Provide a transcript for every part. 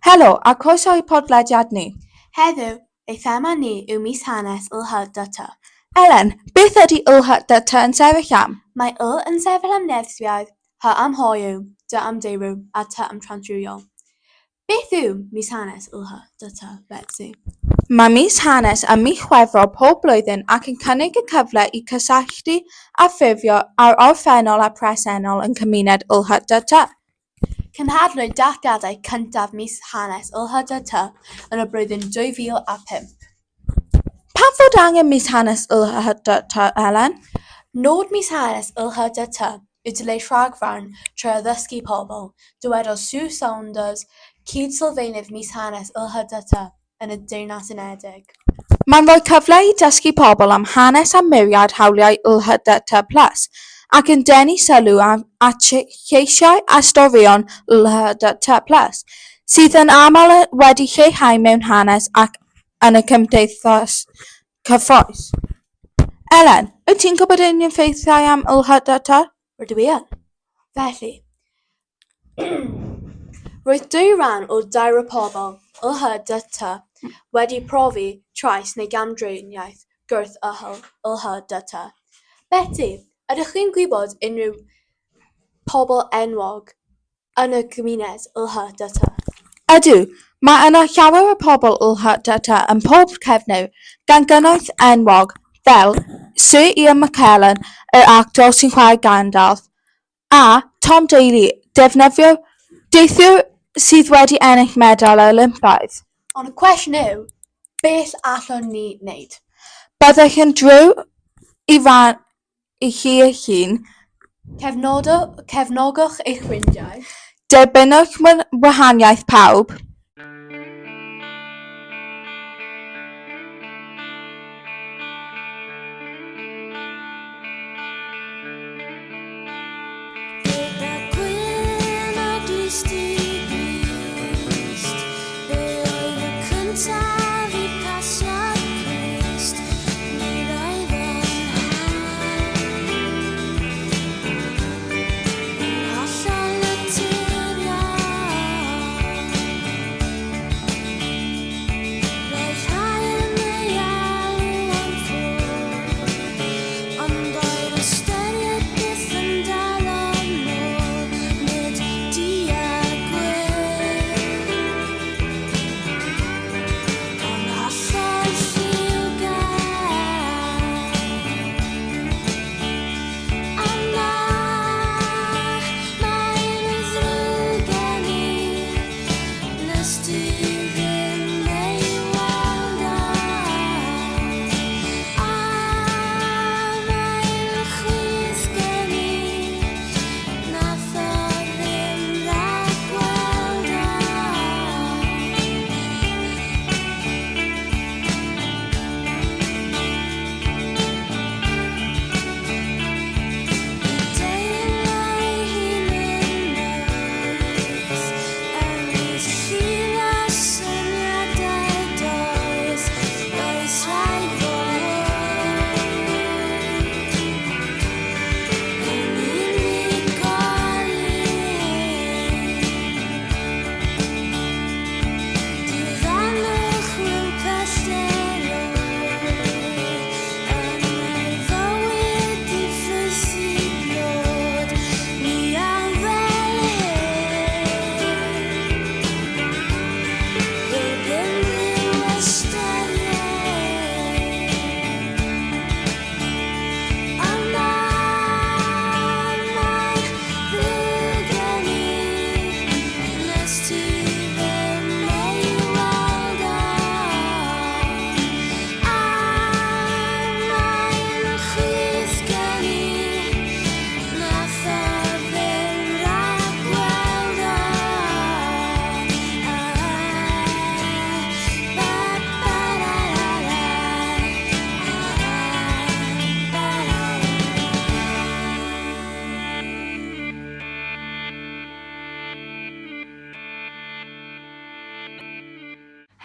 Helo, a croeso i podlediad ni. Heddiw, ei thema ni yw mis hanes ylhyd-dy. Elen, beth ydy ylhyd-dy yn sefyll am? Mae yn sefyll am nerthwiad, hy am hoiw, dy am deirw, a ty am transrhywiol. Beth yw mis hanes ylhyd-dy, Betsy? Mae mis hanes yn mis Chwefror pob blwyddyn ac yn cynnig y cyfle i cysylltu a ffurfio ar orffennol a presennol yn cymuned ylhyd-dy. Cynhadwyd datgadau cyntaf mis hanes ylhyd-dy yn y blwyddyn 2005. Pam fod angen mis hanes ylhyd-dy, Elen? Nod mis hanes ylhyd-dy yw dileu rhagfarn trwy addysgu pobl, dywedodd Sue Saunders, cyd-sylfaenydd mis hanes ylhyd-dy yn y Deyrnas Unedig. Mae'n rhoi cyfle i dysgu pobl am hanes a muriad hawliau ylhyd-dy+, ac yn denu sylw at lleisiau a storion ylhyd-dy+, sydd yn aml wedi lleihau mewn hanes ac yn y cymdeithas cyffrous. Elen, wyt ti'n gwybod union ffeithiau am ylhyd-dy? Rydw i yn. Felly, roedd dwy ran o dair o pobl ylhyd-dy wedi profi trais neu gamdriniaeth gwrth ylhyd-dy. Betty, ydych chi'n gwybod unrhyw pobl enwog yn y gymuned ylhyd-dy? Ydw, mae yna llawer o pobl ylhyd-dy yn pob cefnir, gan gynnwys enwog fel Sir Ian McKellen, yr actor sy'n chwarae Gandalf, a Tom Daley, deithiwr sydd wedi ennill medal Olympaidd. Ond y cwestiwn yw, beth allwn ni wneud? Byddech yn driw i ran i chi eich hun, Cefnogwch eich ffrindiau, derbynwch wahaniaeth pawb,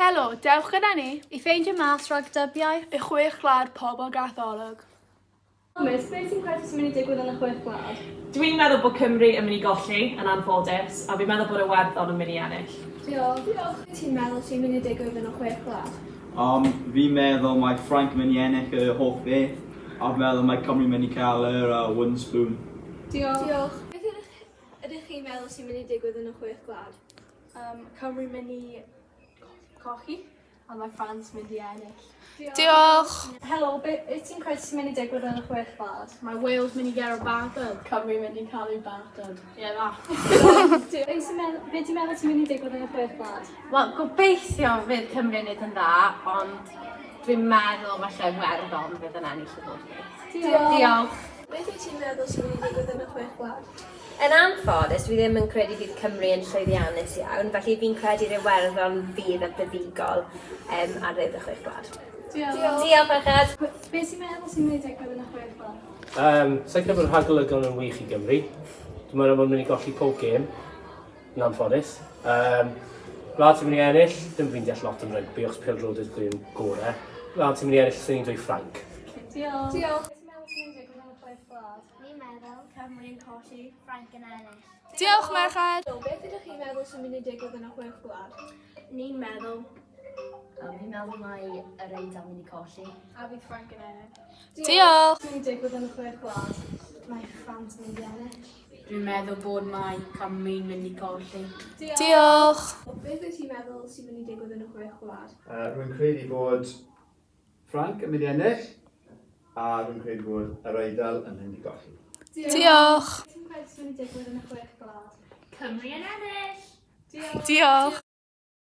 Helo, dewch gyda ni I ffeindio mas rhagdybiau i chwech gwlad pobl Gartholwg. Thomas, beth sy'n credu sy'n mynd i digwydd yn y chwech gwlad? Dwi'n meddwl bod Cymru yn mynd i golli yn anffodus, a fi'n meddwl bod y Iwerddon yn mynd i ennill. Diolch. Beth ti'n meddwl sy'n mynd i digwydd yn y chwech gwlad? Fi'n meddwl mae Frank yn mynd i ennill y holl beth, a fi'n meddwl mae Cymru mynd i cael yr wooden spoon. Diolch. Beth ydych chi'n meddwl sy'n mynd i digwydd yn y chwech gwlad? Cymru mynd i cochi, a mae France mynd i ennill. Diolch. Helo, beth ti'n credu sy'n mynd i digwydd yn y chwech gwlad? Mae Wales mynd i gael y batod, Cymru mynd i cael ei batod. Ie, dda. Beth ti'n meddwl sy'n mynd i digwydd yn y chwech gwlad? Wel, gobeithio fydd Cymru'n neud yn dda, ond dwi'n meddwl falle Werddon fydd yn ennill y holl beth. Diolch. Beth wyt ti'n meddwl sy'n mynd i digwydd yn y chwech gwlad? Yn anffodus, dwi ddim yn credu bydd Cymru yn llwyddiannus iawn, felly fi'n credu'r Iwerddon fydd y buddugol ar ddiwedd y chwech gwlad. Diolch, Bechad. Beth sy'n meddwl sy'n mynd i digwydd yn y chwech gwlad? Sa'n credu bod rhagolygol yn wych i Gymru. Dwi'n meddwl bod nhw'n mynd i golli pob gêm, yn anffodus. Gwlad sy'n mynd i ennill, ddim fi'n deall lot yn rygbi, achos pêl-drodydd dwi'n gorau. Gwlad sy'n mynd i ennill, sy'n ni'n dweud Ffranc. Diolch. Beth sy'n meddwl sy'n mynd i digwydd yn y chwech gwlad? Ni'n meddwl Cymru yn colli, Ffranc yn ennill. Diolch, merched. Beth ydych chi'n meddwl sy'n mynd i digwydd yn y chwech gwlad? Ni'n meddwl. Fi'n meddwl mae yr Eidal mynd i colli. A bydd Ffranc yn ennill. Diolch. Beth sy'n mynd i digwydd yn y chwech gwlad? Mae France yn mynd i ennill. Dwi'n meddwl bod mae Cymru'n mynd i colli. Diolch. Beth wyt ti'n meddwl sy'n mynd i digwydd yn y chwech gwlad? Rwy'n credu bod Ffranc yn mynd i ennill, a rwy'n credu bod yr Eidal yn mynd i golli. Diolch. Beth ti'n credu sy'n mynd i digwydd yn y chwech gwlad? Cymru yn ennill. Diolch.